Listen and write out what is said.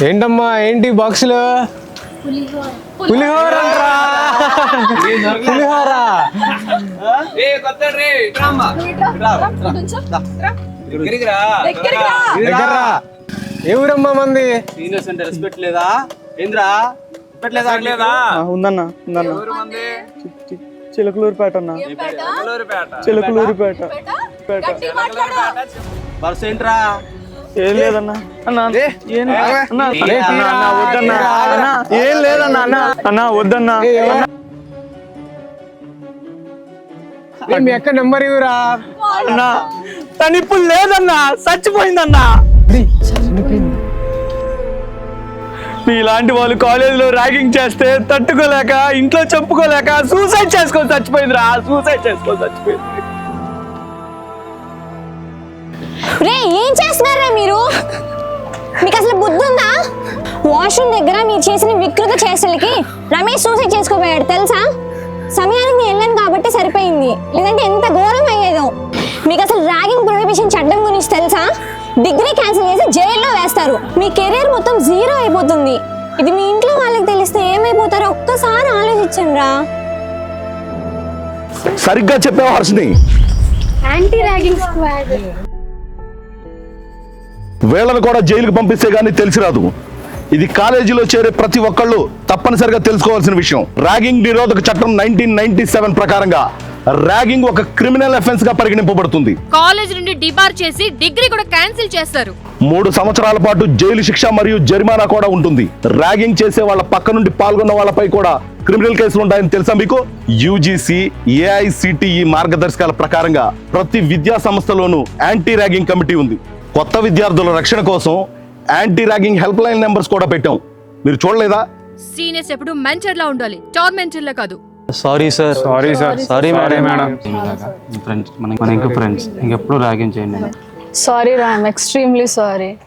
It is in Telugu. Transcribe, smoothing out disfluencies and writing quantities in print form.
ఏంటమ్మా ఏంటి బాక్సులు? పులిహోర పులిహోర. ఏ ఊరమ్మా మంది? రెస్పెక్ట్ లేదా ఏంద్రా? లేదా ఉందన్నా చిలకలూరుపేట అన్న. చిలకలూరుపేట బస్ ఏంట్రా? ఏం లేదన్నా అన్న. ఏం వద్దన్నా అన్న. ఏం లేదన్నా అన్న. అన్న వద్దన్నా. మీ అక్క నెంబర్ ఇవ్వరా అన్నా. తను ఇప్పుడు లేదన్నా, చచ్చిపోయిందన్నా. మీలాంటి వాళ్ళు కాలేజీలో ర్యాగింగ్ చేస్తే తట్టుకోలేక, ఇంట్లో చెప్పుకోలేక సూసైడ్ చేసుకొని చచ్చిపోయిందిరా. చచ్చిపోయింది. రే ఏం చేస్తున్నారా మీరు? మీకు అసలు బుద్ధి ఉందా? వాష్రూమ్ దగ్గర మీరు చేసిన వికృత చేష్టలకి రమేష్ సూసైడ్ చేసుకోపోయాడు తెలుసా? సమయానికి నేను వెళ్ళాను కాబట్టి సరిపోయింది, లేదంటే ఎంత ఘోరం అయ్యేదో. మీకు అసలు ర్యాగింగ్ ప్రొహిబిషన్ చట్టం గురించి తెలుసా? డిగ్రీ క్యాన్సిల్ చేసి జైల్లో వేస్తారు. మీ కెరీర్ మొత్తం జీరో అయిపోతుంది. ఇది మీ ఇంట్లో వాళ్ళకి తెలిస్తే ఏమైపోతారో ఒక్కసారి ఆలోచించండి రా. సరిగ్గా చెప్పావు హర్షిని. యాంటీ ర్యాగింగ్ స్క్వాడ్ వీళ్ళను కూడా జైలుకు పంపిస్తే గానీ తెలిసి రాదు. ఇది కాలేజీలో చేరే ప్రతి ఒక్కళ్ళు తప్పనిసరిగా తెలుసుకోవాల్సిన విషయం. ర్యాగింగ్ నిరోధక చట్టం 1997 ప్రకారంగా ర్యాగింగ్ ఒక క్రిమినల్ అఫెన్స్ గా పరిగణింపబడుతుంది. కాలేజ్ నుండి డిబార్ చేసి డిగ్రీ కూడా క్యాన్సిల్ చేస్తారు. 3 సంవత్సరాల పాటు జైలు శిక్ష మరియు జరిమానా కూడా ఉంటుంది. ర్యాగింగ్ చేసే వాళ్ళ పక్క నుండి పాల్గొన్న వాళ్ళపై కూడా క్రిమినల్ కేసులు ఉంటాయని తెలుసా మీకు? యూజీసీ ఏఐసిటిఈ మార్గదర్శకాల ప్రకారంగా ప్రతి విద్యా సంస్థలోనూ యాంటీ ర్యాగింగ్ కమిటీ ఉంది. కొత్త విద్యార్థుల రక్షణ కోసం anti ragging help line numbers కూడా పెట్టాం. మీరు చూడలేదా? సీనియర్స్ ఎప్పుడు మెంటర్ లా ఉండాలి, టార్మెంటర్ లా కాదు. Sorry madam. ఫ్రెండ్స్ మన ఇంకో ఫ్రెండ్స్ ఇంకెప్పుడు ర్యాగింగ్ చేయండి. సారీ రా, ఐఎమ్ ఎక్స్ట్రీమ్లీ సారీ.